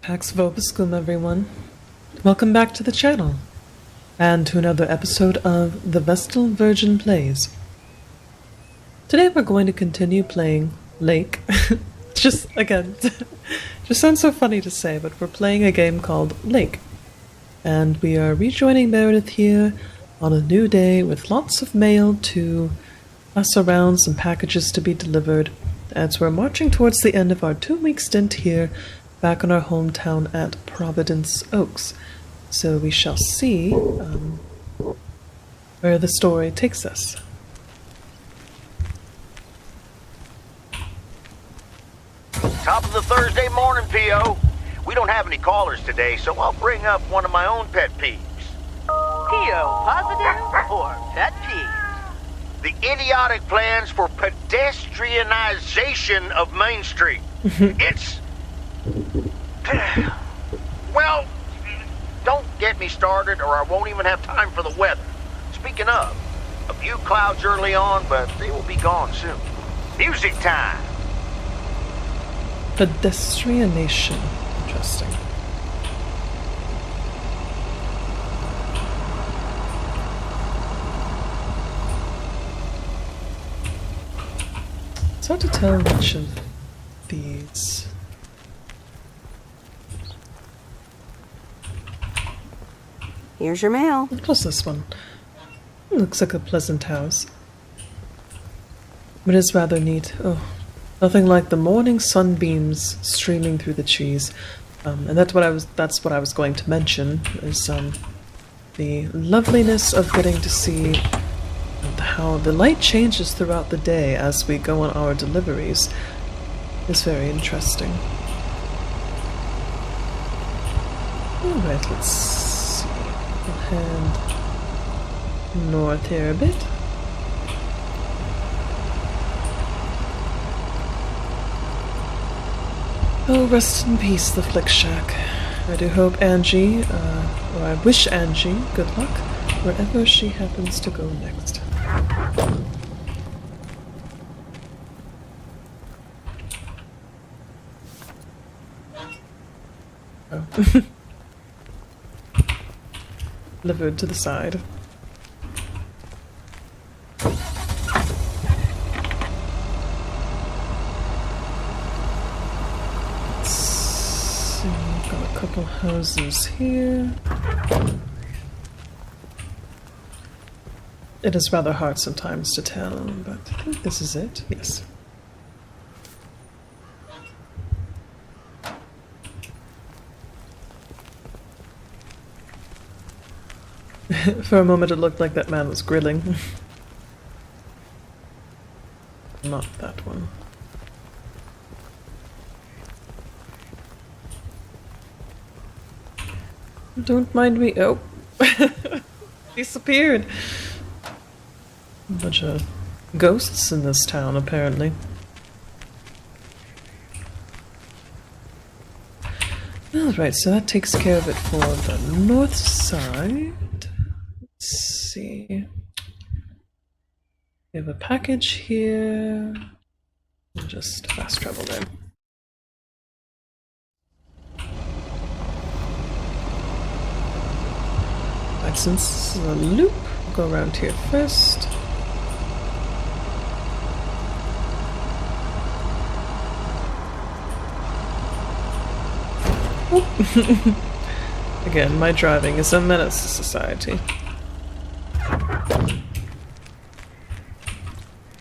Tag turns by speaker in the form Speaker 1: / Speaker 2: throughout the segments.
Speaker 1: Pax vobiscum, everyone. Welcome back to the channel, and to another episode of The Vestal Virgin Plays. Today we're going to continue playing Lake. Just sounds so funny to say, but we're playing a game called Lake. And we are rejoining Meredith here on a new day with lots of mail to us around, some packages to be delivered, as we're marching towards the end of our 2-week stint here back in our hometown at Providence Oaks. So we shall see where the story takes us.
Speaker 2: Top of the Thursday morning, P.O. We don't have any callers today, so I'll bring up one of my own pet peeves.
Speaker 3: P.O. positive or pet peeve?
Speaker 2: The idiotic plans for pedestrianization of Main Street. It's... Well, don't get me started or I won't even have time for the weather. Speaking of, a few clouds early on, but they will be gone soon. Music time!
Speaker 1: Pedestrianation. Interesting. It's hard to tell which of these.
Speaker 4: Here's your mail.
Speaker 1: Plus this one. Looks like a pleasant house. But it's rather neat. Oh, nothing like the morning sunbeams streaming through the trees. And that's what I was going to mention, is the loveliness of getting to see how the light changes throughout the day as we go on our deliveries is very interesting. Alright, let's see. We'll head north here a bit. Oh, rest in peace, the Flick Shack. I do hope Angie, or I wish Angie good luck wherever she happens to go next. Oh. Delivered to the side. Couple houses here. It is rather hard sometimes to tell, but I think this is it. Yes. For a moment it looked like that man was grilling. Not that one. Don't mind me. Oh. Disappeared. A bunch of ghosts in this town, apparently. Alright, so that takes care of it for the north side. Let's see. We have a package here. We'll just fast travel there. Right, since this is a loop, we'll go around here first. Oh. Again, my driving is a menace to society.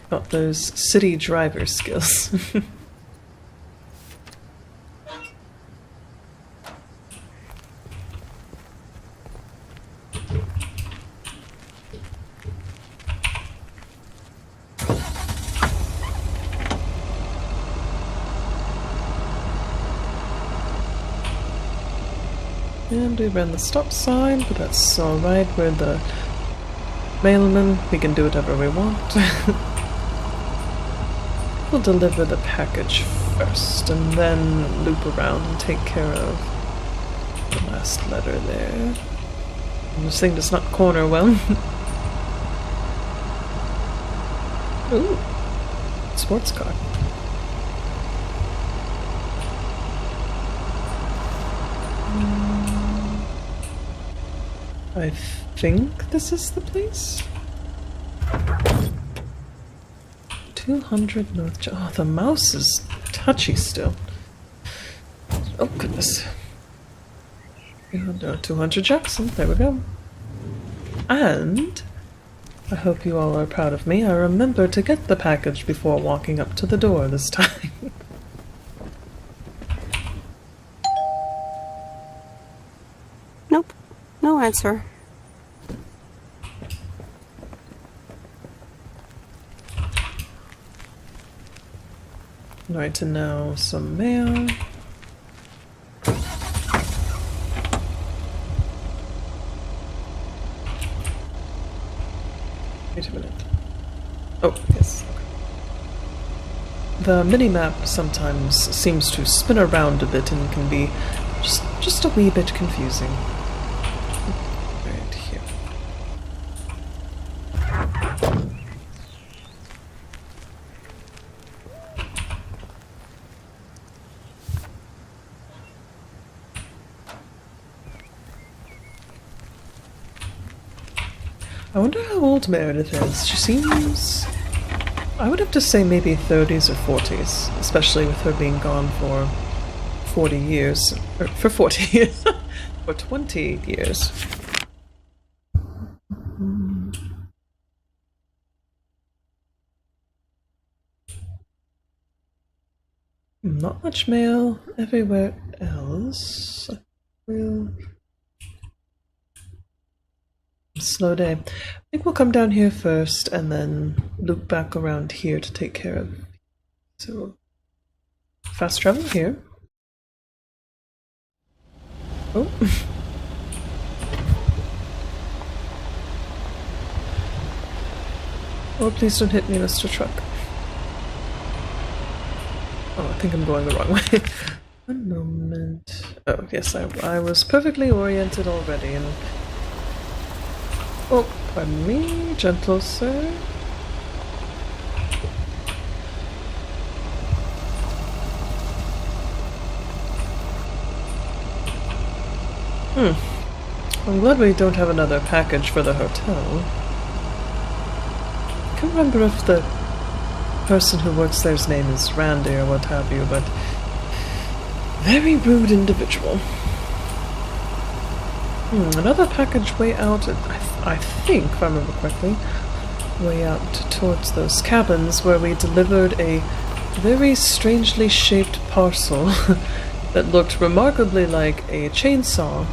Speaker 1: Got those city driver skills. And we ran the stop sign, but that's alright. We're the mailman. We can do whatever we want. We'll deliver the package first, and then loop around and take care of the last letter there. And this thing does not corner well. Ooh, sports car. I think this is the place? 200 North... Oh, the mouse is touchy still. Oh, goodness. 200 Jackson. There we go. And... I hope you all are proud of me. I remembered to get the package before walking up to the door this time.
Speaker 4: Nope. No answer.
Speaker 1: Right, and now some mail. Wait a minute. Oh, yes. The mini-map sometimes seems to spin around a bit and can be just a wee bit confusing. Right here. I wonder how old Meredith is. She seems... I would have to say maybe 30s or 40s, especially with her being gone for 40 years. Or for 40 years. For 20 years. Not much mail everywhere else. Real slow day. I think we'll come down here first and then loop back around here to take care of. So, fast travel here. Oh. Oh, please don't hit me, Mr. Truck. Oh, I think I'm going the wrong way. One moment. Oh, yes, I was perfectly oriented already. And oh, pardon me, gentle sir. I'm glad we don't have another package for the hotel. I can't remember if the person who works there's name is Randy or what have you, but very rude individual. Another package way out, I think, if I remember correctly, way out towards those cabins where we delivered a very strangely shaped parcel that looked remarkably like a chainsaw,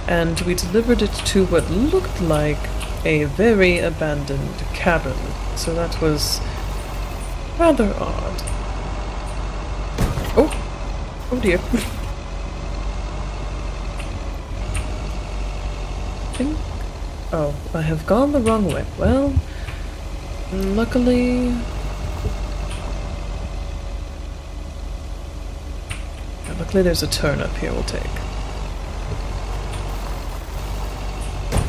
Speaker 1: and we delivered it to what looked like a very abandoned cabin. So that was rather odd. Oh dear. Oh, I have gone the wrong way. Well, luckily... luckily there's a turn up here we'll take.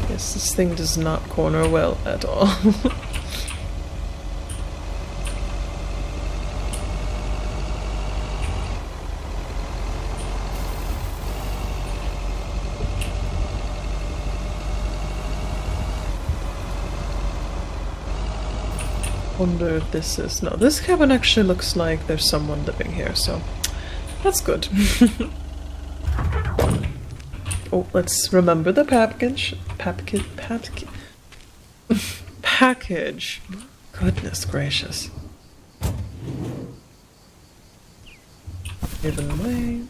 Speaker 1: Yes, this thing does not corner well at all. Wonder if this is... No, this cabin actually looks like there's someone living here, so that's good. Oh, let's remember the package. Package. Goodness gracious. Given way.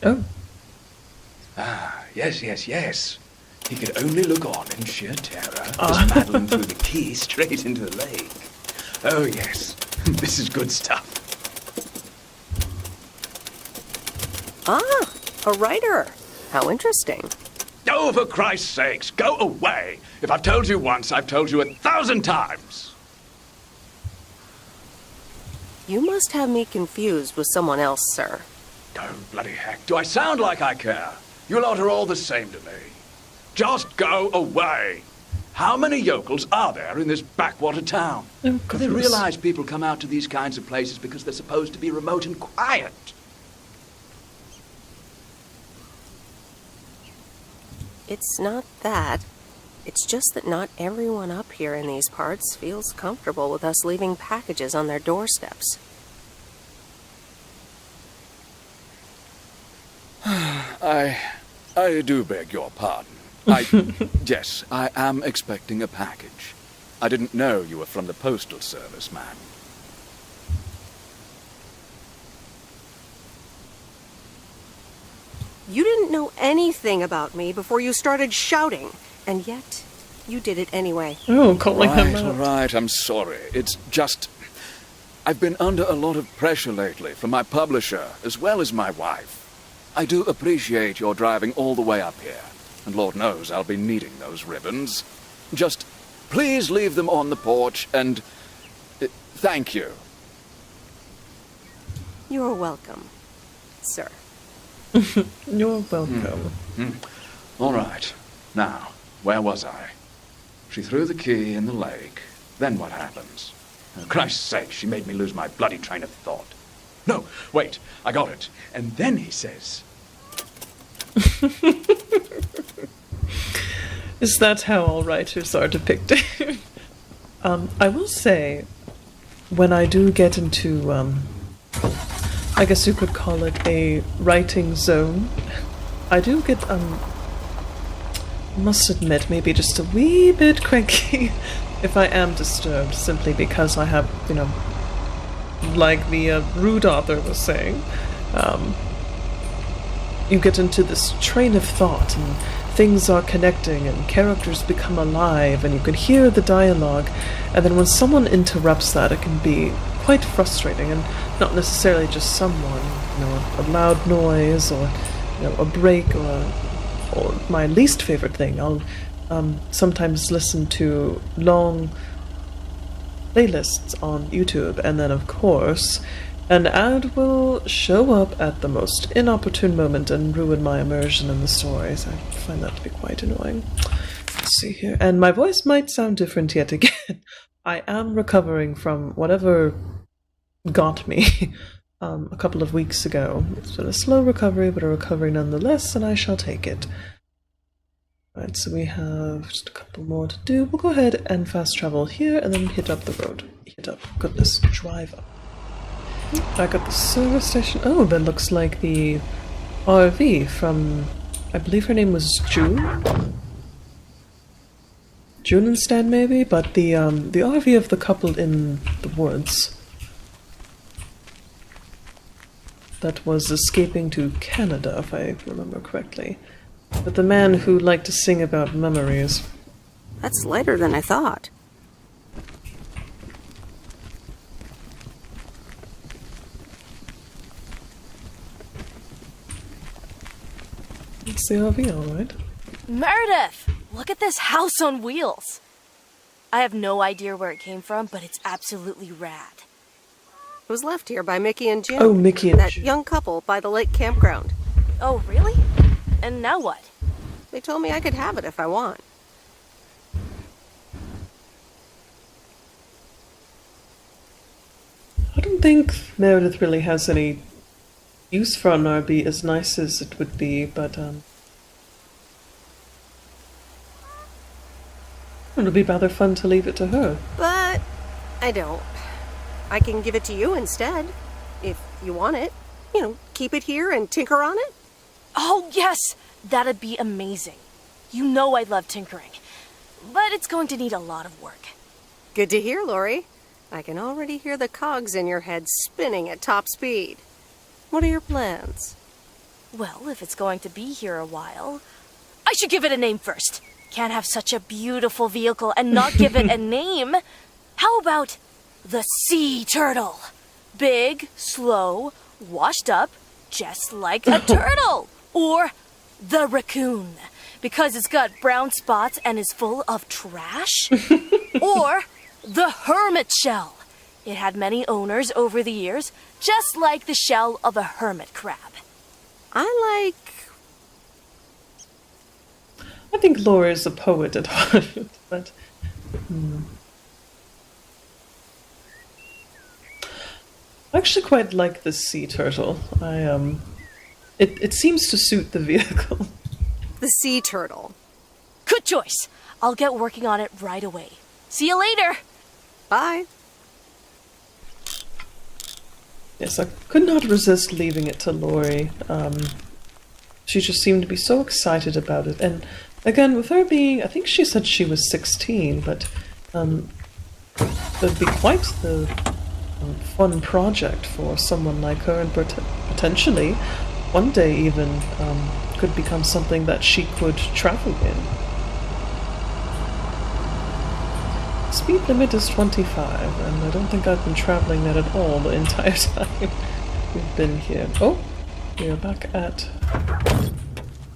Speaker 1: Oh.
Speaker 5: Ah, yes. He could only look on in sheer terror as Madeline threw the key straight into the lake. Oh, yes. This is good stuff.
Speaker 4: Ah, a writer. How interesting.
Speaker 5: Oh, for Christ's sakes, go away. If I've told you once, I've told you 1,000 times.
Speaker 4: You must have me confused with someone else, sir.
Speaker 5: Oh, bloody heck. Do I sound like I care? You lot are all the same to me. Just go away. How many yokels are there in this backwater town?
Speaker 1: Oh,
Speaker 5: Do they realize people come out to these kinds of places because they're supposed to be remote and quiet?
Speaker 4: It's not that. It's just that not everyone up here in these parts feels comfortable with us leaving packages on their doorsteps.
Speaker 5: I do beg your pardon. Yes, I am expecting a package. I didn't know you were from the Postal Service, ma'am.
Speaker 4: You didn't know anything about me before you started shouting, and yet you did it anyway.
Speaker 1: Oh, calling him
Speaker 5: All
Speaker 1: out.
Speaker 5: right, I'm sorry. It's just... I've been under a lot of pressure lately from my publisher, as well as my wife. I do appreciate your driving all the way up here, and Lord knows I'll be needing those ribbons. Just please leave them on the porch, and thank you.
Speaker 4: You're welcome, sir.
Speaker 1: You're welcome.
Speaker 5: All right. Now, where was I? She threw the key in the lake. Then what happens? For Christ's sake, she made me lose my bloody train of thought. No, wait, I got it. And then he says...
Speaker 1: Is that how all writers are depicted? I will say, when I do get into, I guess you could call it a writing zone, I do get, must admit, maybe just a wee bit cranky if I am disturbed, simply because I have, you know, like the rude author was saying, you get into this train of thought and things are connecting and characters become alive and you can hear the dialogue, and then when someone interrupts that, it can be quite frustrating, and not necessarily just someone, you know, a loud noise or, you know, a break, or my least favorite thing, I'll sometimes listen to long playlists on YouTube, and then of course an ad will show up at the most inopportune moment and ruin my immersion in the stories. I find that to be quite annoying. Let's see here. And my voice might sound different yet again. I am recovering from whatever got me a couple of weeks ago. It's been a slow recovery, but a recovery nonetheless, and I shall take it. Alright, so we have just a couple more to do. We'll go ahead and fast travel here and then hit up the road. Drive up. Back at the service station. Oh, that looks like the RV from, I believe her name was June? June and Stan, maybe? But the RV of the couple in the woods that was escaping to Canada, if I remember correctly. But the man who liked to sing about memories.
Speaker 4: That's lighter than I thought.
Speaker 1: It's the RV, alright.
Speaker 6: Meredith! Look at this house on wheels! I have no idea where it came from, but it's absolutely rad.
Speaker 4: It was left here by Mickey and Jim.
Speaker 1: Oh, Mickey and
Speaker 4: that
Speaker 1: Jim.
Speaker 4: young couple by the lake campground.
Speaker 6: Oh, really? And now what?
Speaker 4: They told me I could have it if I want.
Speaker 1: I don't think Meredith really has any use for an RV as nice as it would be, but it would be rather fun to leave it to her.
Speaker 4: But I don't. I can give it to you instead, if you want it. You know, keep it here and tinker on it.
Speaker 6: Oh, yes! That'd be amazing. You know I love tinkering, but it's going to need a lot of work.
Speaker 4: Good to hear, Lori. I can already hear the cogs in your head spinning at top speed. What are your plans?
Speaker 6: Well, if it's going to be here a while, I should give it a name first. Can't have such a beautiful vehicle and not give it a name. How about the sea turtle? Big, slow, washed up, just like a turtle. Or the raccoon, because it's got brown spots and is full of trash. Or the hermit shell. It had many owners over the years, just like the shell of a hermit crab.
Speaker 4: I like
Speaker 1: I think Laura is a poet at heart, but... I actually quite like this sea turtle. It seems to suit the vehicle.
Speaker 4: The sea turtle.
Speaker 6: Good choice. I'll get working on it right away. See you later.
Speaker 4: Bye.
Speaker 1: Yes, I could not resist leaving it to Lori. She just seemed to be so excited about it. And again, with her being, I think she said she was 16, but that'd be quite the fun project for someone like her, and potentially one day even could become something that she could travel in. Speed limit is 25, and I don't think I've been traveling that at all the entire time we've been here. Oh, we are back at... I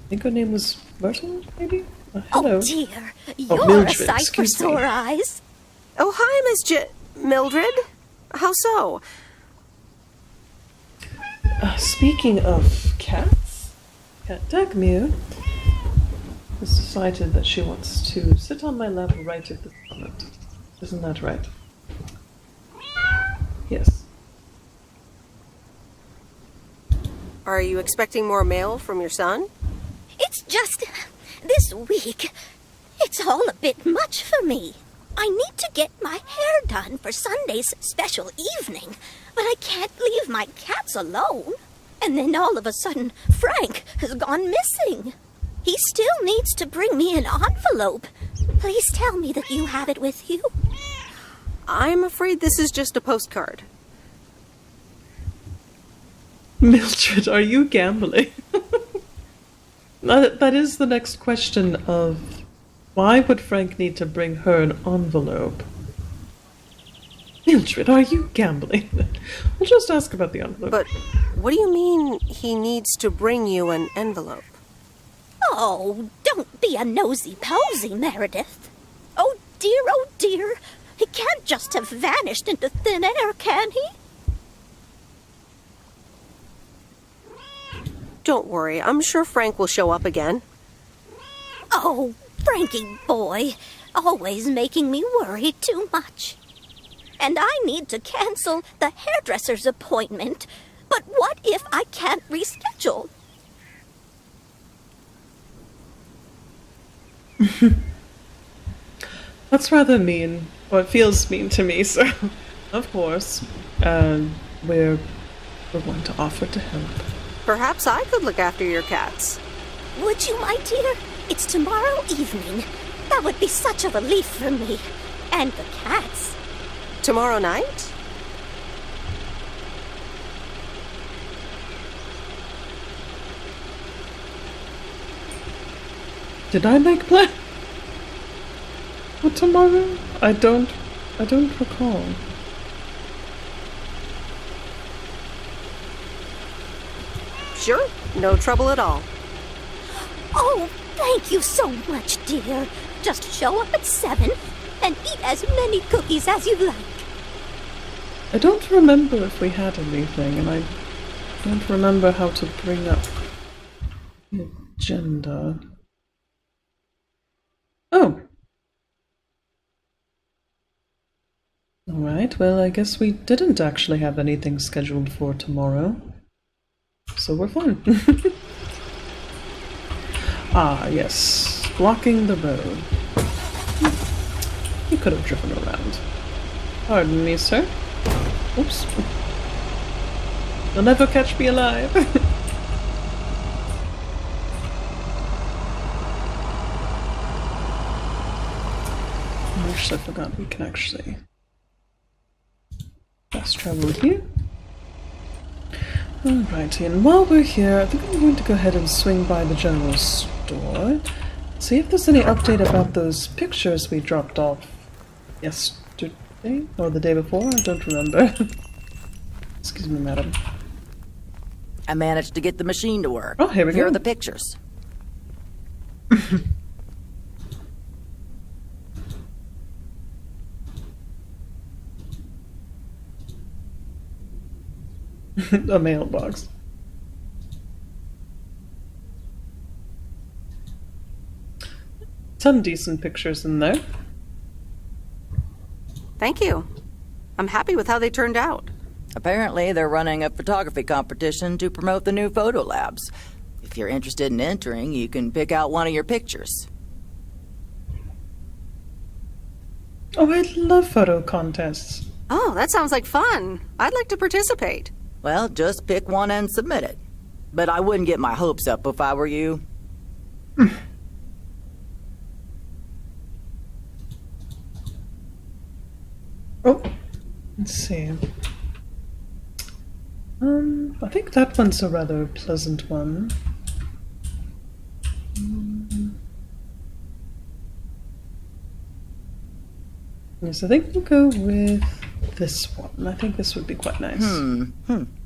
Speaker 1: think her name was Myrtle, maybe? Hello.
Speaker 7: Oh dear, you're a
Speaker 1: Mildred,
Speaker 7: sight for
Speaker 1: excuse me.
Speaker 7: sore eyes.
Speaker 4: Oh, hi, Miss Mildred. How so?
Speaker 1: Speaking of cats, Cat Dagmere has decided that she wants to sit on my lap right at this moment. Isn't that right? Yes.
Speaker 4: Are you expecting more mail from your son?
Speaker 7: It's just this week. It's all a bit much for me. I need to get my hair done for Sunday's special evening, but I can't leave my cats alone. And then all of a sudden, Frank has gone missing. He still needs to bring me an envelope. Please tell me that you have it with you.
Speaker 4: I'm afraid this is just a postcard.
Speaker 1: Mildred, are you gambling? That is the next question of why would Frank need to bring her an envelope? Mildred, are you gambling? We'll just ask about the envelope.
Speaker 4: But what do you mean he needs to bring you an envelope?
Speaker 7: Oh, don't be a nosy-posy, Meredith. Oh dear, he can't just have vanished into thin air, can he?
Speaker 4: Don't worry, I'm sure Frank will show up again.
Speaker 7: Oh, Frankie boy, always making me worry too much. And I need to cancel the hairdresser's appointment. But what if I can't reschedule?
Speaker 1: That's rather mean. Or it feels mean to me, so of course, we're going to offer to help.
Speaker 4: Perhaps I could look after your cats.
Speaker 7: Would you, my dear? It's tomorrow evening. That would be such a relief for me. And the cats.
Speaker 4: Tomorrow night?
Speaker 1: Did I make plans for tomorrow? I don't recall.
Speaker 4: Sure, no trouble at all.
Speaker 7: Oh, thank you so much, dear. Just show up at 7 and eat as many cookies as you like.
Speaker 1: I don't remember if we had anything, and I don't remember how to bring up the agenda. Oh. Alright, well, I guess we didn't actually have anything scheduled for tomorrow. So we're fine. Ah, yes. Blocking the road. You could have driven around. Pardon me, sir. Oops. You'll never catch me alive. I actually forgot we can actually fast travel here. Alrighty, and while we're here, I think I'm going to go ahead and swing by the general store. See if there's any update about those pictures we dropped off yesterday or the day before. I don't remember. Excuse me, madam.
Speaker 8: I managed to get the machine to work.
Speaker 1: Oh, here we go.
Speaker 8: Here are the pictures.
Speaker 1: A mailbox. some decent pictures in there.
Speaker 9: Thank you. I'm happy with how they turned out.
Speaker 8: Apparently, they're running a photography competition to promote the new photo labs. If you're interested in entering, you can pick out one of your pictures.
Speaker 1: Oh, I love photo contests.
Speaker 9: Oh, that sounds like fun. I'd like to participate.
Speaker 8: Well, just pick one and submit it. But I wouldn't get my hopes up if I were you.
Speaker 1: Oh, let's see. I think that one's a rather pleasant one. Yes, I think we'll go with this one. I think this would be quite nice.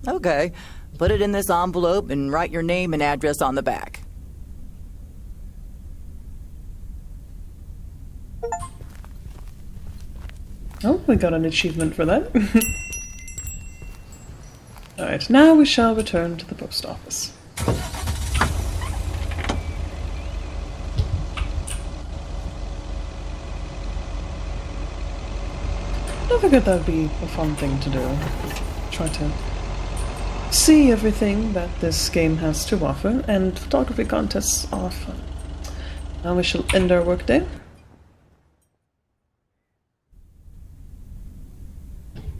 Speaker 8: Okay. Put it in this envelope and write your name and address on the back.
Speaker 1: Oh, we got an achievement for that. Alright, now we shall return to the post office. I figured that would be a fun thing to do. Try to see everything that this game has to offer, and photography contests are fun. Now we shall end our workday.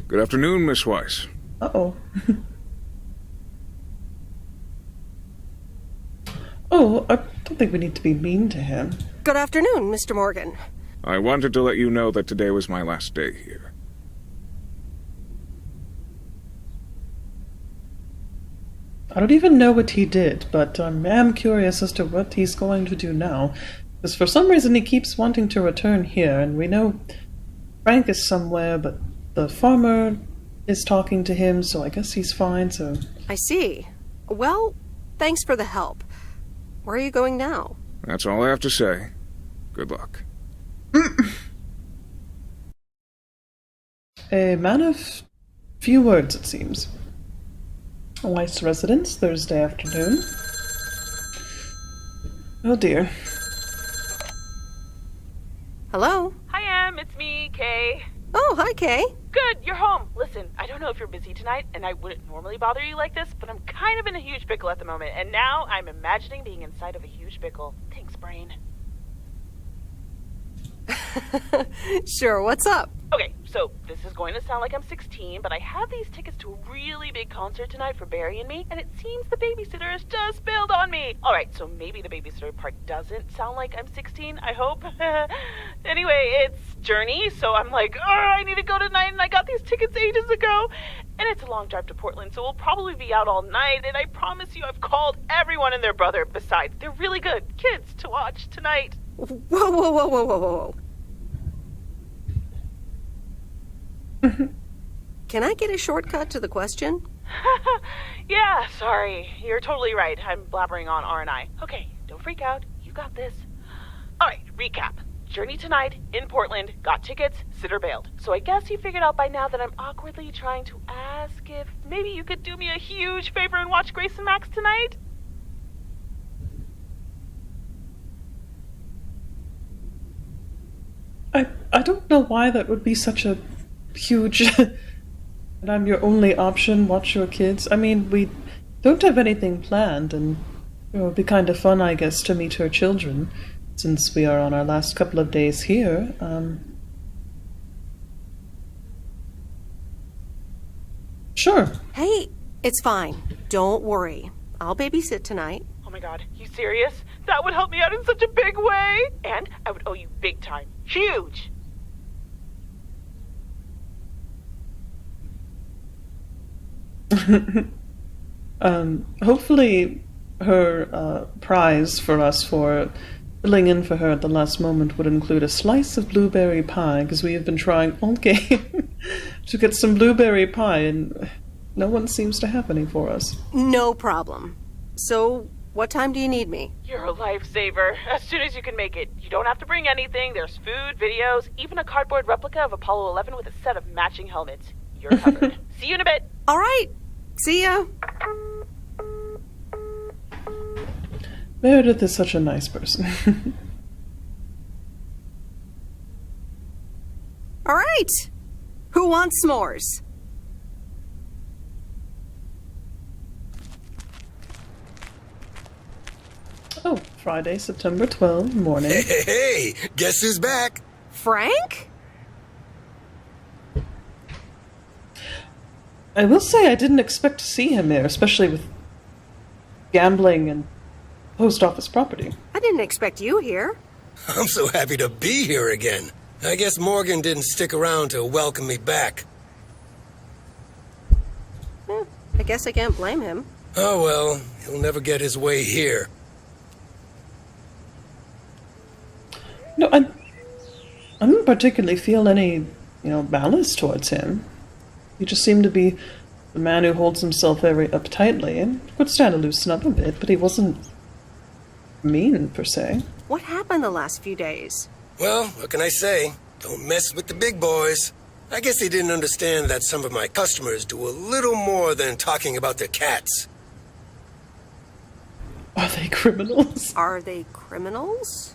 Speaker 10: Good afternoon, Miss Weiss.
Speaker 1: Uh-oh. Oh, I don't think we need to be mean to him.
Speaker 9: Good afternoon, Mr. Morgan.
Speaker 10: I wanted to let you know that today was my last day here.
Speaker 1: I don't even know what he did, but I am curious as to what he's going to do now. Because for some reason he keeps wanting to return here, and we know Frank is somewhere, but the farmer is talking to him, so I guess he's fine, so...
Speaker 9: I see. Well, thanks for the help. Where are you going now?
Speaker 10: That's all I have to say. Good luck.
Speaker 1: A man of few words, it seems. Weiss residence, Thursday afternoon. Oh dear.
Speaker 9: Hello?
Speaker 3: Hi, Em. It's me, Kay.
Speaker 9: Oh, hi, Kay.
Speaker 3: Good, you're home. Listen, I don't know if you're busy tonight, and I wouldn't normally bother you like this, but I'm kind of in a huge pickle at the moment, and now I'm imagining being inside of a huge pickle. Thanks, brain.
Speaker 9: Sure, what's up?
Speaker 3: Okay, so this is going to sound like I'm 16, but I have these tickets to a really big concert tonight for Barry and me, and it seems the babysitter has just bailed on me. Alright, so maybe the babysitter part doesn't sound like I'm 16, I hope. Anyway, it's Journey, so I'm like, I need to go tonight, and I got these tickets ages ago. And it's a long drive to Portland, so we'll probably be out all night, and I promise you I've called everyone and their brother. Besides, they're really good kids to watch tonight.
Speaker 9: Whoa. Can I get a shortcut to the question?
Speaker 3: Yeah, sorry. You're totally right. I'm blabbering on, aren't I? Okay, don't freak out. You got this. Alright, recap. Journey tonight, in Portland, got tickets, sitter bailed. So I guess you figured out by now that I'm awkwardly trying to ask if maybe you could do me a huge favor and watch Grace and Max tonight?
Speaker 1: I don't know why that would be such a huge... and I'm your only option, watch your kids. I mean, we don't have anything planned, and it would be kind of fun, I guess, to meet her children, since we are on our last couple of days here. Sure.
Speaker 9: Hey, it's fine. Don't worry. I'll babysit tonight.
Speaker 3: Oh my god, you serious? That would help me out in such a big way! And I would owe you big time. Huge!
Speaker 1: Hopefully her prize for us for filling in for her at the last moment would include a slice of blueberry pie, because we have been trying all game to get some blueberry pie, and no one seems to have any for us.
Speaker 9: No problem. So, what time do you need me?
Speaker 3: You're a lifesaver. As soon as you can make it. You don't have to bring anything. There's food, videos, even a cardboard replica of Apollo 11 with a set of matching helmets. You're covered. See you in a bit.
Speaker 9: All right. See ya.
Speaker 1: Meredith is such a nice person.
Speaker 9: right. Who wants s'mores?
Speaker 1: Oh, Friday, September 12th, morning.
Speaker 11: Hey, guess who's back?
Speaker 9: Frank?
Speaker 1: I will say I didn't expect to see him there, especially with gambling and post office property.
Speaker 9: I didn't expect you here.
Speaker 11: I'm so happy to be here again. I guess Morgan didn't stick around to welcome me back.
Speaker 9: I guess I can't blame him.
Speaker 11: Oh well, he'll never get his way here.
Speaker 1: No, I don't particularly feel any, malice towards him. He just seemed to be the man who holds himself very uptightly and could stand to loosen up a bit, but he wasn't mean, per se.
Speaker 9: What happened the last few days?
Speaker 11: Well, what can I say? Don't mess with the big boys. I guess they didn't understand that some of my customers do a little more than talking about their cats.
Speaker 1: Are they criminals?
Speaker 9: Are they criminals?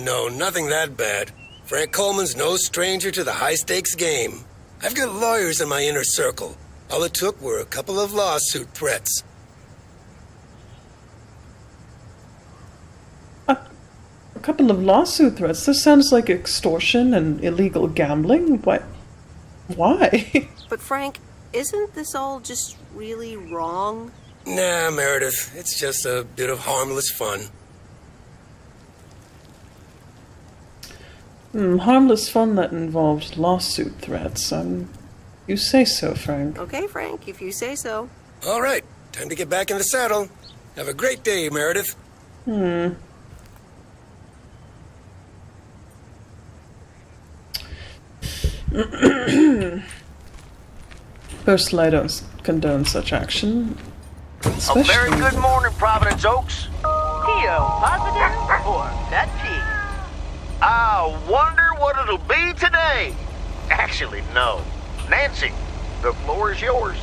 Speaker 11: No, nothing that bad. Frank Coleman's no stranger to the high-stakes game. I've got lawyers in my inner circle. All it took were a couple of lawsuit threats.
Speaker 1: A couple of lawsuit threats? This sounds like extortion and illegal gambling. What? Why?
Speaker 9: But Frank, isn't this all just really wrong?
Speaker 11: Nah, Meredith. It's just a bit of harmless fun.
Speaker 1: Harmless fun that involved lawsuit threats. You say so, Frank.
Speaker 9: Okay, Frank, if you say so.
Speaker 11: All right, time to get back in the saddle. Have a great day, Meredith.
Speaker 1: Personally, I don't condone such action.
Speaker 2: A very good morning, Providence Oaks.
Speaker 3: Theo, positive or that pig?
Speaker 2: I wonder what it'll be today. Actually, no. Nancy, the floor is yours.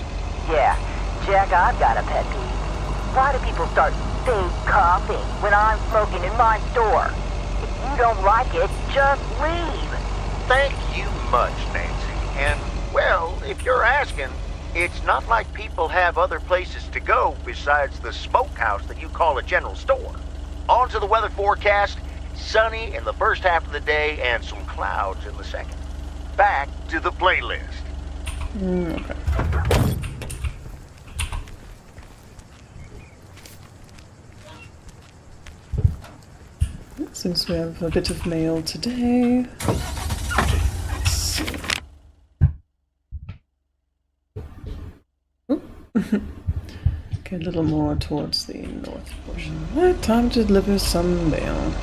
Speaker 12: Yeah, Jack, I've got a pet peeve. Why do people start fake coughing when I'm smoking in my store? If you don't like it, just leave.
Speaker 2: Thank you much, Nancy. And, well, if you're asking, it's not like people have other places to go besides the smokehouse that you call a general store. On to the weather forecast. Sunny in the first half of the day and some clouds in the second. Back to the playlist.
Speaker 1: Okay. Seems we have a bit of mail today. Let's see. Okay, a little more towards the north portion. Right, time to deliver some mail.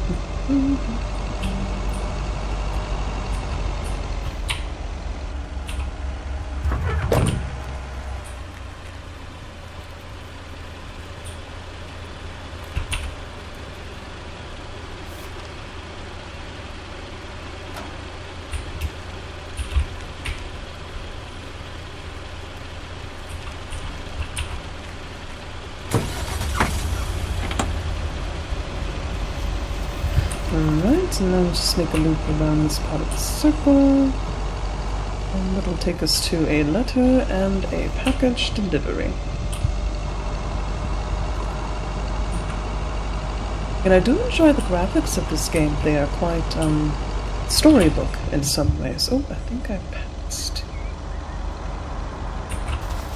Speaker 1: Alright, and then just make a loop around this part of the circle. And that'll take us to a letter and a package delivery. And I do enjoy the graphics of this game. They are quite, storybook in some ways. Oh, I think I passed.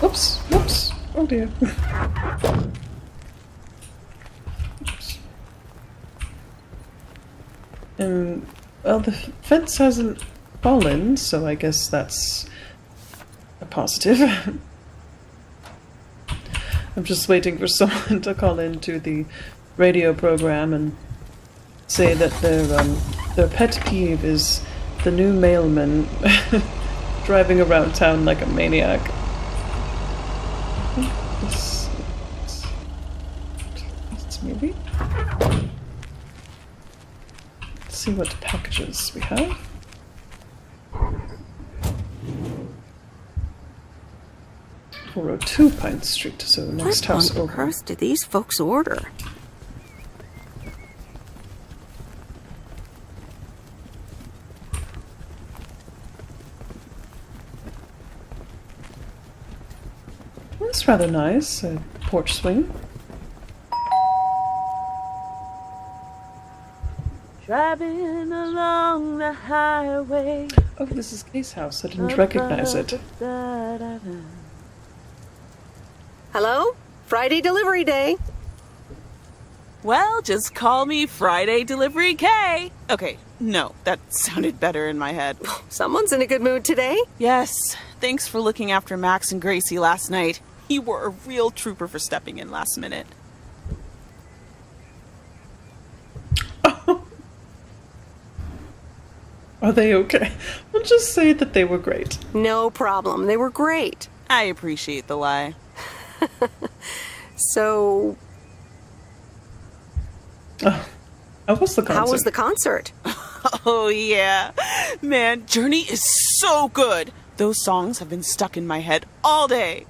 Speaker 1: Whoops. Oh dear. Well, the fence hasn't fallen, so I guess that's a positive. I'm just waiting for someone to call into the radio program and say that their pet peeve is the new mailman driving around town like a maniac. Let's maybe see what packages we have. 402 Pine Street, so next house over.
Speaker 9: What on earth did these folks order?
Speaker 1: rather nice. A porch swing.
Speaker 3: Driving along the highway.
Speaker 1: Oh, this is Kay's house. I didn't recognize it.
Speaker 9: Hello? Friday delivery day.
Speaker 3: Well, just call me Friday Delivery K. Okay, no, that sounded better in my head.
Speaker 9: Someone's in a good mood today.
Speaker 3: Yes, thanks for looking after Max and Gracie last night. You were a real trooper for stepping in last minute.
Speaker 1: Are they okay? We'll just say that they were great.
Speaker 9: No problem. They were great.
Speaker 3: I appreciate the lie.
Speaker 9: So...
Speaker 1: how was the concert?
Speaker 9: How was the concert?
Speaker 3: Oh, yeah. Man, Journey is so good. Those songs have been stuck in my head all day.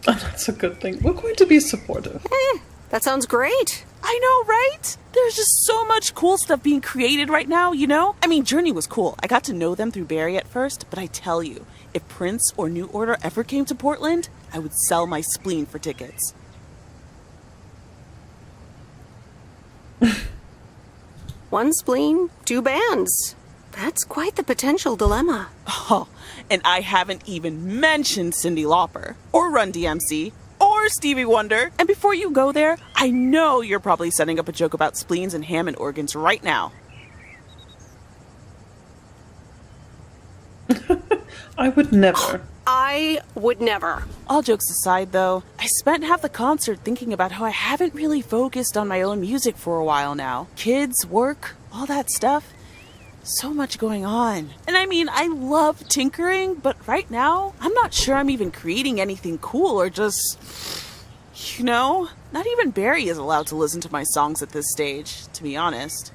Speaker 1: Oh, that's a good thing. We're going to be supportive.
Speaker 9: That sounds great.
Speaker 3: I know, right? There's just so much cool stuff being created right now, you know? I mean, Journey was cool. I got to know them through Barry at first, but I tell you, if Prince or New Order ever came to Portland, I would sell my spleen for tickets.
Speaker 9: One spleen, two bands. That's quite the potential dilemma.
Speaker 3: Oh, and I haven't even mentioned Cyndi Lauper, or Run DMC, or Stevie Wonder. And before you go there, I know you're probably setting up a joke about spleens and Hammond organs right now.
Speaker 1: I would never.
Speaker 9: I would never.
Speaker 3: All jokes aside, though, I spent half the concert thinking about how I haven't really focused on my own music for a while now. Kids, work, all that stuff. So much going on. And I mean, I love tinkering, but right now, I'm not sure I'm even creating anything cool or just... You know, not even Barry is allowed to listen to my songs at this stage, to be honest.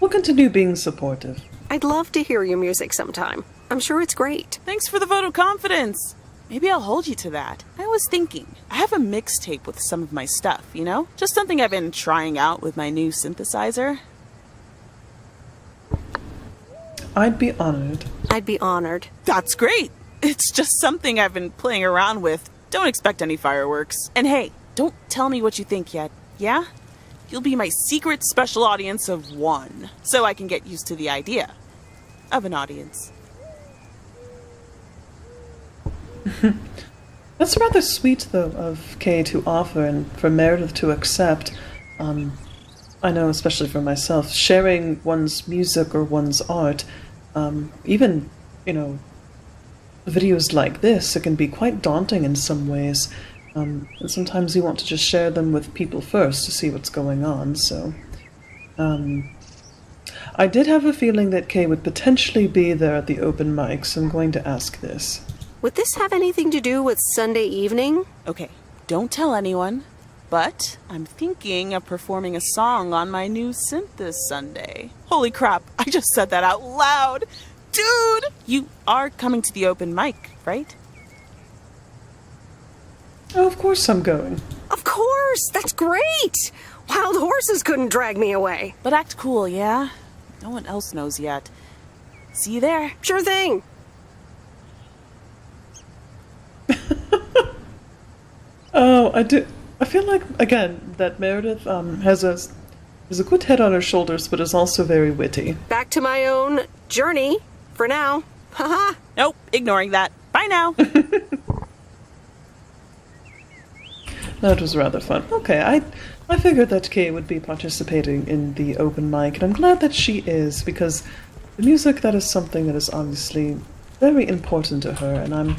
Speaker 1: We'll continue being supportive.
Speaker 9: I'd love to hear your music sometime. I'm sure it's great.
Speaker 3: Thanks for the vote of confidence. Maybe I'll hold you to that. I was thinking, I have a mixtape with some of my stuff, you know? Just something I've been trying out with my new synthesizer.
Speaker 1: I'd be honored.
Speaker 9: I'd be honored.
Speaker 3: That's great. It's just something I've been playing around with. Don't expect any fireworks. And hey, don't tell me what you think yet, yeah? You'll be my secret special audience of one, so I can get used to the idea of an audience.
Speaker 1: That's rather sweet, though, of Kay to offer and for Meredith to accept. I know, especially for myself, sharing one's music or one's art, even, you know, videos like this, it can be quite daunting in some ways. And sometimes you want to just share them with people first to see what's going on, so... I did have a feeling that Kay would potentially be there at the open mic, so I'm going to ask this.
Speaker 9: Would this have anything to do with Sunday evening?
Speaker 3: Okay, don't tell anyone, but I'm thinking of performing a song on my new synth this Sunday. Holy crap, I just said that out loud! Dude! You are coming to the open mic, right?
Speaker 1: Oh, of course I'm going.
Speaker 9: Of course! That's great! Wild horses couldn't drag me away.
Speaker 3: But act cool, yeah? No one else knows yet. See you there.
Speaker 9: Sure thing.
Speaker 1: Oh, I do. I feel like, again, that Meredith has a good head on her shoulders, but is also very witty.
Speaker 9: Back to my own journey, for now. Haha.
Speaker 3: Nope, ignoring that. Bye now.
Speaker 1: That was rather fun. Okay, I figured that Kay would be participating in the open mic, and I'm glad that she is, because the music, that is something that is obviously very important to her, and I'm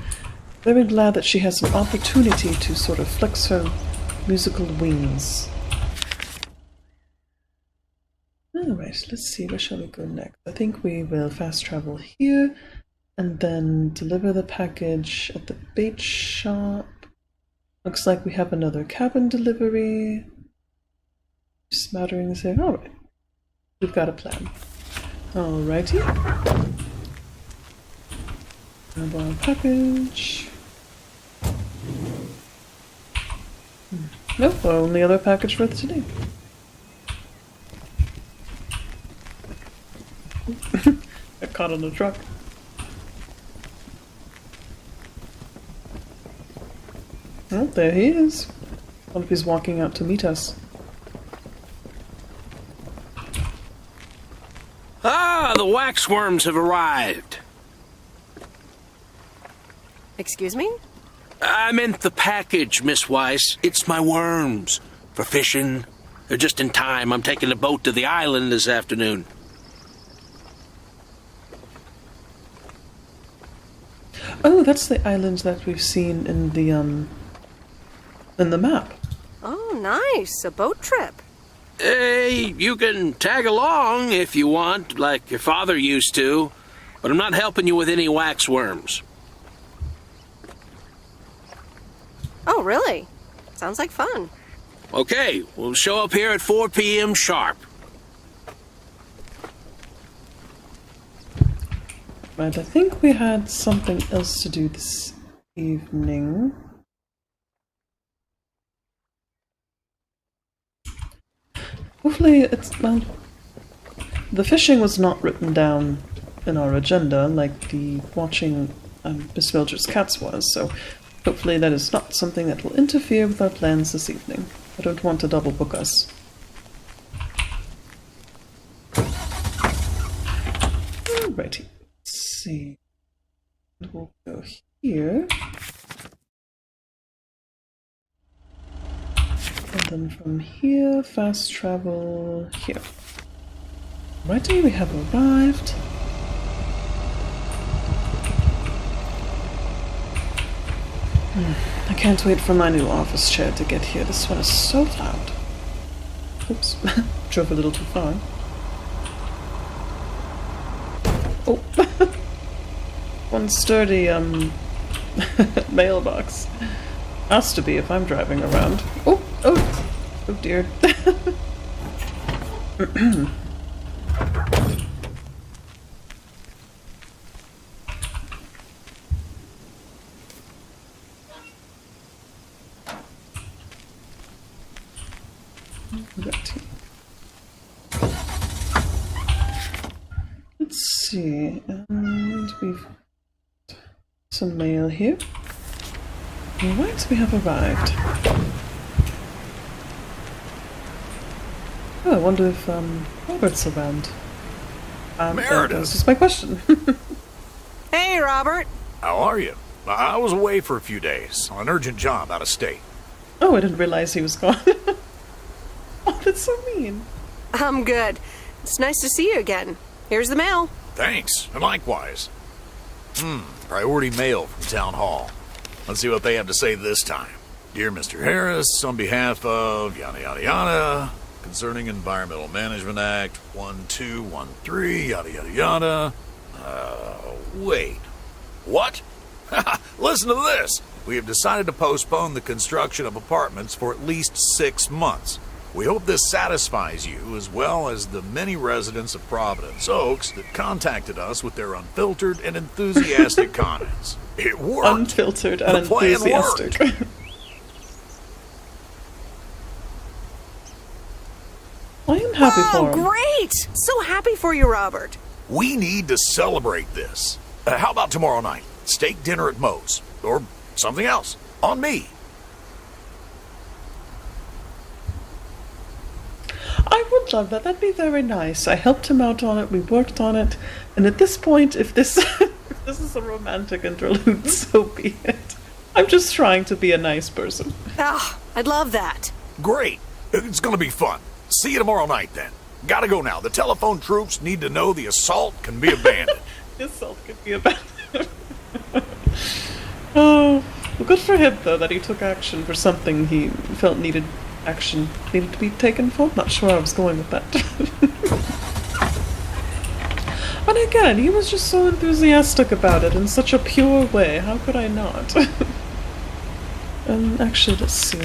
Speaker 1: very glad that she has an opportunity to sort of flex her musical wings. Alright, let's see, where shall we go next? I think we will fast travel here, and then deliver the package at the bait shop. Looks like we have another cabin delivery. Smatterings here. Alright. We've got a plan. Alrighty. Grab our package. Nope, our only other package for today. Got caught on the truck. Oh, there he is. I wonder if he's walking out to meet us.
Speaker 13: Ah, the waxworms have arrived.
Speaker 9: Excuse me?
Speaker 13: I meant the package, Miss Weiss. It's my worms. For fishing. They're just in time. I'm taking a boat to the island this afternoon.
Speaker 1: Oh, that's the island that we've seen in the map.
Speaker 9: Oh, nice. A boat trip.
Speaker 13: Hey, you can tag along if you want, like your father used to, but I'm not helping you with any waxworms.
Speaker 9: Oh, really? Sounds like fun.
Speaker 13: Okay, we'll show up here at 4 p.m. sharp.
Speaker 1: Right, I think we had something else to do this evening. Hopefully it's, well, the fishing was not written down in our agenda like the watching Miss Mildred's cats was, so hopefully that is not something that will interfere with our plans this evening. I don't want to double book us. Alrighty, let's see. We'll go here. And then from here, fast travel here. Righty, we have arrived. I can't wait for my new office chair to get here. This one is so loud. Oops, drove a little too far. Oh, one sturdy mailbox. Has to be if I'm driving around. Oh dear. Let's see, and we've some mail here. Alright, we have arrived. Oh, I wonder if Robert's around.
Speaker 14: Meredith!
Speaker 1: This is my question.
Speaker 9: Hey, Robert!
Speaker 14: How are you? I was away for a few days on an urgent job out of state.
Speaker 1: Oh, I didn't realize he was gone. Oh, that's so mean.
Speaker 9: I'm good. It's nice to see you again. Here's the mail.
Speaker 14: Thanks, and likewise. Priority mail from Town Hall. Let's see what they have to say this time. Dear Mr. Harris, on behalf of yada yada yada, concerning Environmental Management Act 1213, yada yada yada. Wait. What? Listen to this. We have decided to postpone the construction of apartments for at least 6 months. We hope this satisfies you, as well as the many residents of Providence Oaks that contacted us with their unfiltered and enthusiastic comments. It worked.
Speaker 1: Unfiltered and enthusiastic. I am happy for him.
Speaker 9: Great! So happy for you, Robert.
Speaker 14: We need to celebrate this. How about tomorrow night? Steak dinner at Moe's. Or something else. On me.
Speaker 1: I would love that. That'd be very nice. I helped him out on it. We worked on it. And at this point, if this if this is a romantic interlude, so be it. I'm just trying to be a nice person.
Speaker 9: Ah, I'd love that.
Speaker 14: Great. It's gonna be fun. See you tomorrow night, then. Gotta go now. The telephone troops need to know the assault can be abandoned.
Speaker 1: The assault can be abandoned. Oh, well, good for him, though, that he took action for something he felt needed to be taken for. Not sure I was going with that. But again, he was just so enthusiastic about it in such a pure way. How could I not? Actually, let's see.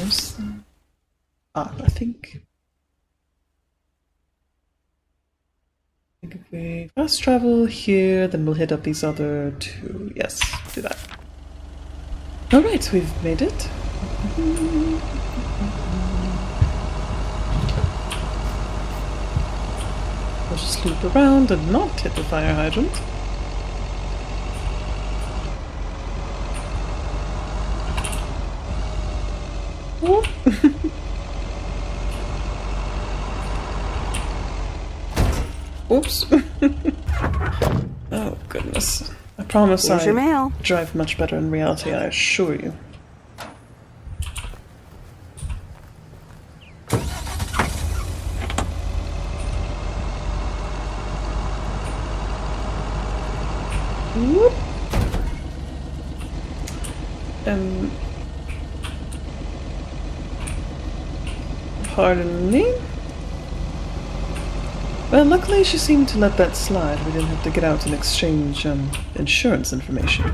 Speaker 1: I think if we fast travel here, then we'll hit up these other two. Yes, do that. Alright, we've made it. just loop around and not hit the fire hydrant. Oh. Oops. Oh, goodness. I promise
Speaker 9: Here's your
Speaker 1: I
Speaker 9: mail.
Speaker 1: drive much better in reality, I assure you. Whoop. Pardon me? Well, luckily she seemed to let that slide. We didn't have to get out and exchange insurance information.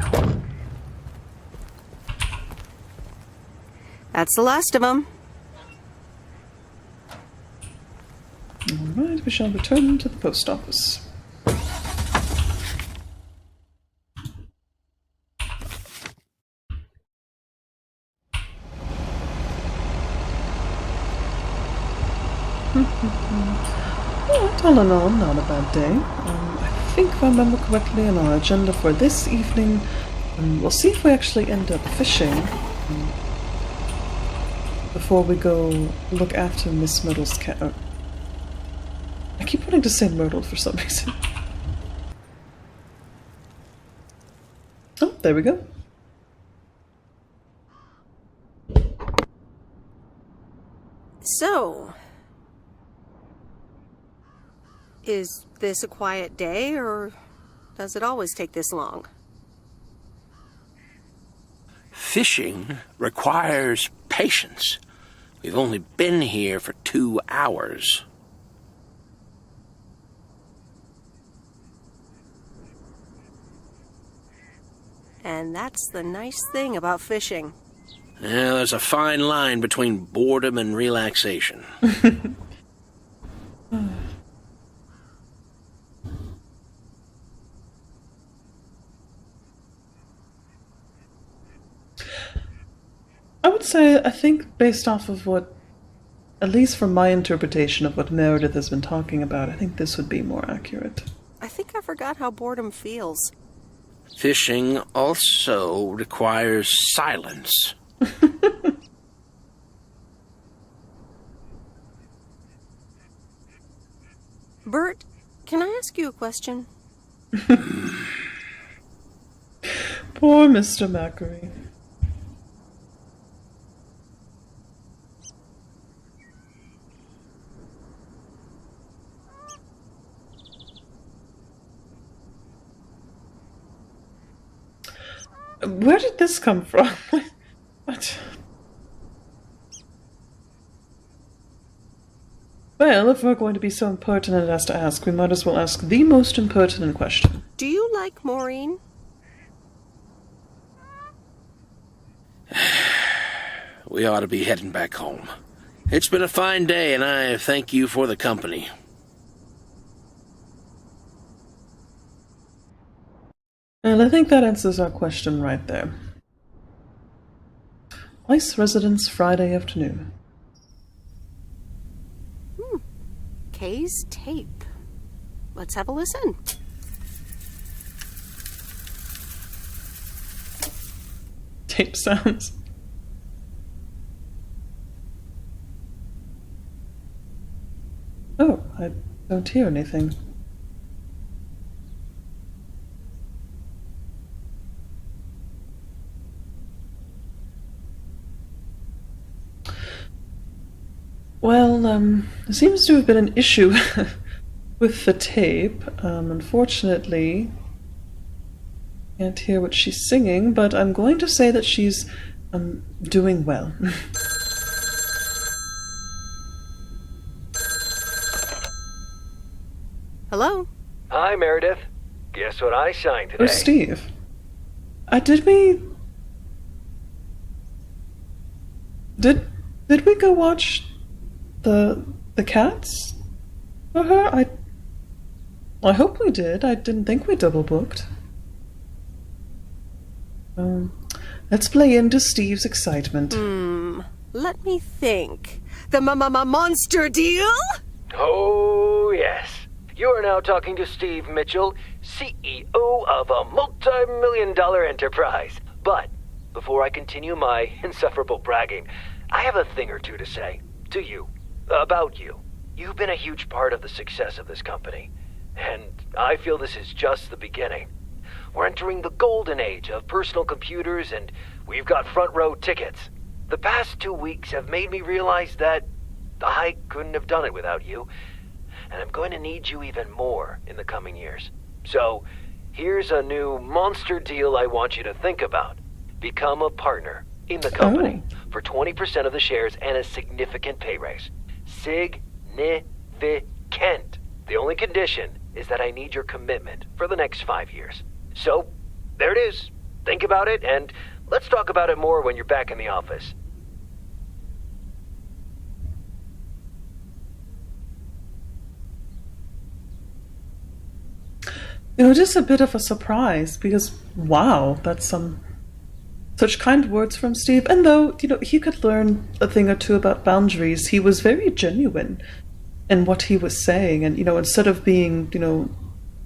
Speaker 9: That's the last of them.
Speaker 1: Alright, we shall return to the post office. Well, all in all, not a bad day. I think if I remember correctly on our agenda for this evening, we'll see if we actually end up fishing before we go look after Miss Myrtle's cat. I keep wanting to say Myrtle for some reason. Oh, there we go.
Speaker 9: So, is this a quiet day, or does it always take this long?
Speaker 13: Fishing requires patience. We've only been here for 2 hours.
Speaker 9: And that's the nice thing about fishing.
Speaker 13: Yeah, there's a fine line between boredom and relaxation.
Speaker 1: I would say, I think based off of what, at least from my interpretation of what Meredith has been talking about, I think this would be more accurate.
Speaker 9: I think I forgot how boredom feels.
Speaker 13: Fishing also requires silence.
Speaker 9: Bert, can I ask you a question?
Speaker 1: Poor Mr. Macquarie. Where did this come from? What? Well, if we're going to be so impertinent as to ask, we might as well ask the most impertinent question.
Speaker 9: Do you like Maureen?
Speaker 13: We ought to be heading back home. It's been a fine day, and I thank you for the company.
Speaker 1: And I think that answers our question right there. Weiss residence, Friday afternoon.
Speaker 9: Kay's tape. Let's have a listen.
Speaker 1: Tape sounds. Oh, I don't hear anything. Well, there seems to have been an issue with the tape. Unfortunately, can't hear what she's singing, but I'm going to say that she's doing well.
Speaker 9: Hello?
Speaker 15: Hi, Meredith. Guess what I signed today?
Speaker 1: Oh, Steve. Did we... Did we go watch the cats for her? I hope we did. I didn't think we double booked. Let's play into Steve's excitement.
Speaker 9: Let me think. The monster deal?
Speaker 15: Oh, yes. You are now talking to Steve Mitchell, CEO of a multi-million-dollar enterprise. But before I continue my insufferable bragging, I have a thing or two to say to you, about you. You've been a huge part of the success of this company, and I feel this is just the beginning. We're entering the golden age of personal computers, and we've got front row tickets. The past 2 weeks have made me realize that I couldn't have done it without you, and I'm going to need you even more in the coming years. So, here's a new monster deal I want you to think about. Become a partner in the company for 20% of the shares and a significant pay raise. Significant. The only condition is that I need your commitment for the next 5 years. So, there it is. Think about it, and let's talk about it more when you're back in the office.
Speaker 1: It was just a bit of a surprise because, wow, that's such kind words from Steve. And though, he could learn a thing or two about boundaries, he was very genuine in what he was saying. And, instead of being,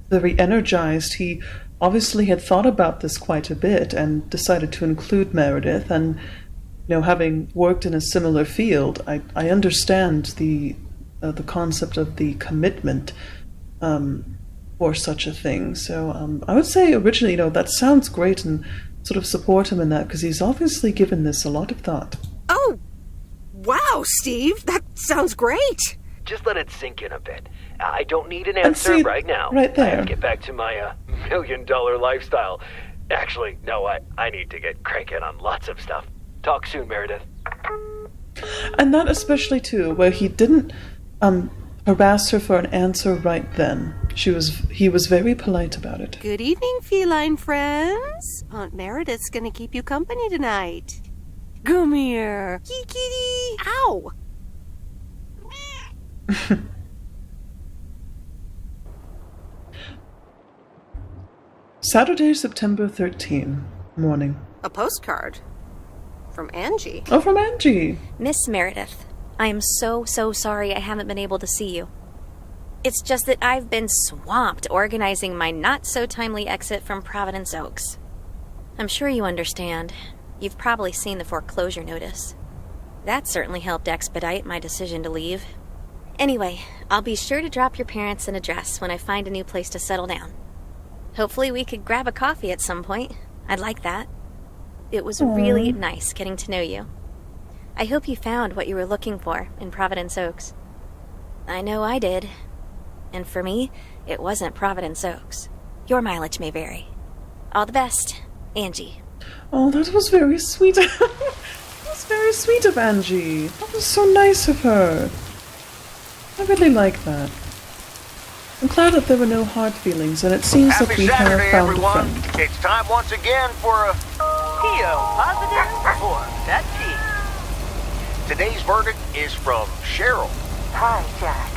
Speaker 1: very energized, he obviously had thought about this quite a bit and decided to include Meredith. And, having worked in a similar field, I understand the concept of the commitment for such a thing. So I would say originally, that sounds great, and sort of support him in that, because he's obviously given this a lot of thought.
Speaker 9: Oh, wow, Steve, that sounds great.
Speaker 15: Just let it sink in a bit. I don't need an answer right now.
Speaker 1: Right there.
Speaker 15: I have to get back to my $1 million lifestyle. Actually, no, I need to get cranking on lots of stuff. Talk soon, Meredith.
Speaker 1: And that especially, too, where he didn't harass her for an answer right then. He was very polite about it.
Speaker 9: Good evening, feline friends. Aunt Meredith's gonna keep you company tonight. Come here. Kitty. Ow.
Speaker 1: Saturday, September 13, morning.
Speaker 9: A postcard. From Angie.
Speaker 1: Oh, from Angie.
Speaker 16: Miss Meredith, I am so sorry I haven't been able to see you. It's just that I've been swamped organizing my not-so-timely exit from Providence Oaks. I'm sure you understand. You've probably seen the foreclosure notice. That certainly helped expedite my decision to leave. Anyway, I'll be sure to drop your parents an address when I find a new place to settle down. Hopefully we could grab a coffee at some point. I'd like that. It was really nice getting to know you. I hope you found what you were looking for in Providence Oaks. I know I did. And for me, it wasn't Providence Oaks. Your mileage may vary. All the best, Angie.
Speaker 1: Oh, that was very sweet. That was very sweet of Angie. That was so nice of her. I really like that. I'm glad that there were no hard feelings, and it seems that we have found
Speaker 2: everyone.
Speaker 1: a friend.
Speaker 2: It's time once again for a
Speaker 3: PO positive or pet peeve.
Speaker 2: Today's verdict is from Cheryl.
Speaker 12: Hi, Jack.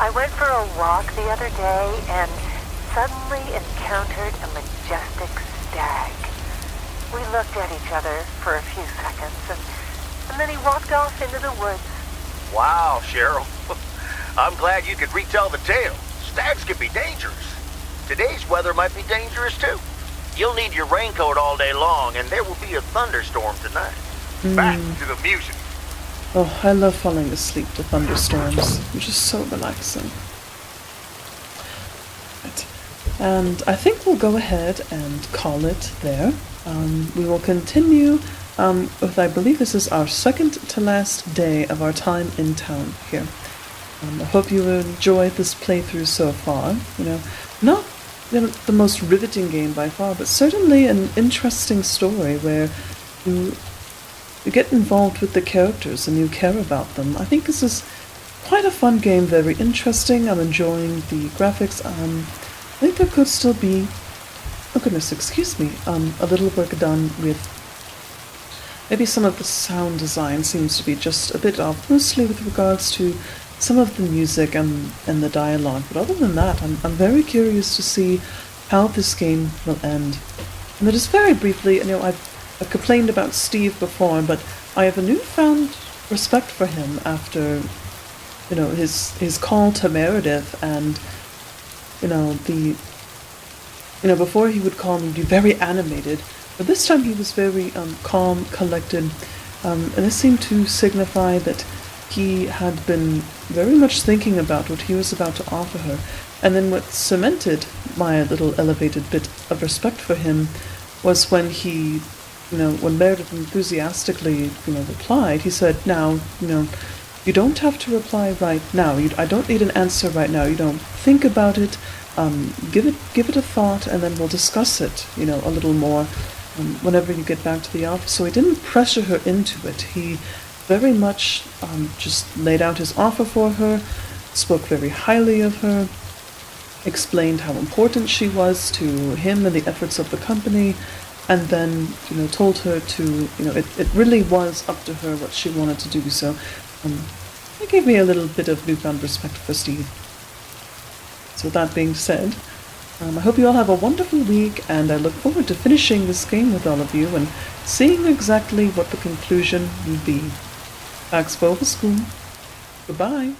Speaker 12: I went for a walk the other day and suddenly encountered a majestic stag. We looked at each other for a few seconds, and then he walked off into the woods.
Speaker 2: Wow, Cheryl. I'm glad you could retell the tale. Stags can be dangerous. Today's weather might be dangerous, too. You'll need your raincoat all day long, and there will be a thunderstorm tonight. Back to the music.
Speaker 1: Oh, I love falling asleep to thunderstorms, which is so relaxing. Right. And I think we'll go ahead and call it there. We will continue with, I believe this is our second to last day of our time in town here. I hope you enjoyed this playthrough so far. Not the most riveting game by far, but certainly an interesting story where you get involved with the characters and you care about them. I think this is quite a fun game, very interesting. I'm enjoying the graphics. I think there could still be, oh goodness, excuse me, a little work done with maybe some of the sound design seems to be just a bit off, mostly with regards to some of the music and the dialogue. But other than that, I'm very curious to see how this game will end. And just very briefly, I've complained about Steve before, but I have a newfound respect for him after, his call to Meredith and before he would call me, be very animated, but this time he was very calm, collected, and this seemed to signify that he had been very much thinking about what he was about to offer her. And then what cemented my little elevated bit of respect for him was when he, when Meredith enthusiastically, replied, he said, now, you don't have to reply right now. I don't need an answer right now. You don't think about it. Give it a thought, and then we'll discuss it, a little more whenever you get back to the office. So he didn't pressure her into it. He very much just laid out his offer for her, spoke very highly of her, explained how important she was to him and the efforts of the company, and then, told her to, it really was up to her what she wanted to do. So it gave me a little bit of newfound respect for Steve. So with that being said, I hope you all have a wonderful week, and I look forward to finishing this game with all of you and seeing exactly what the conclusion will be. Pax vobiscum. Goodbye.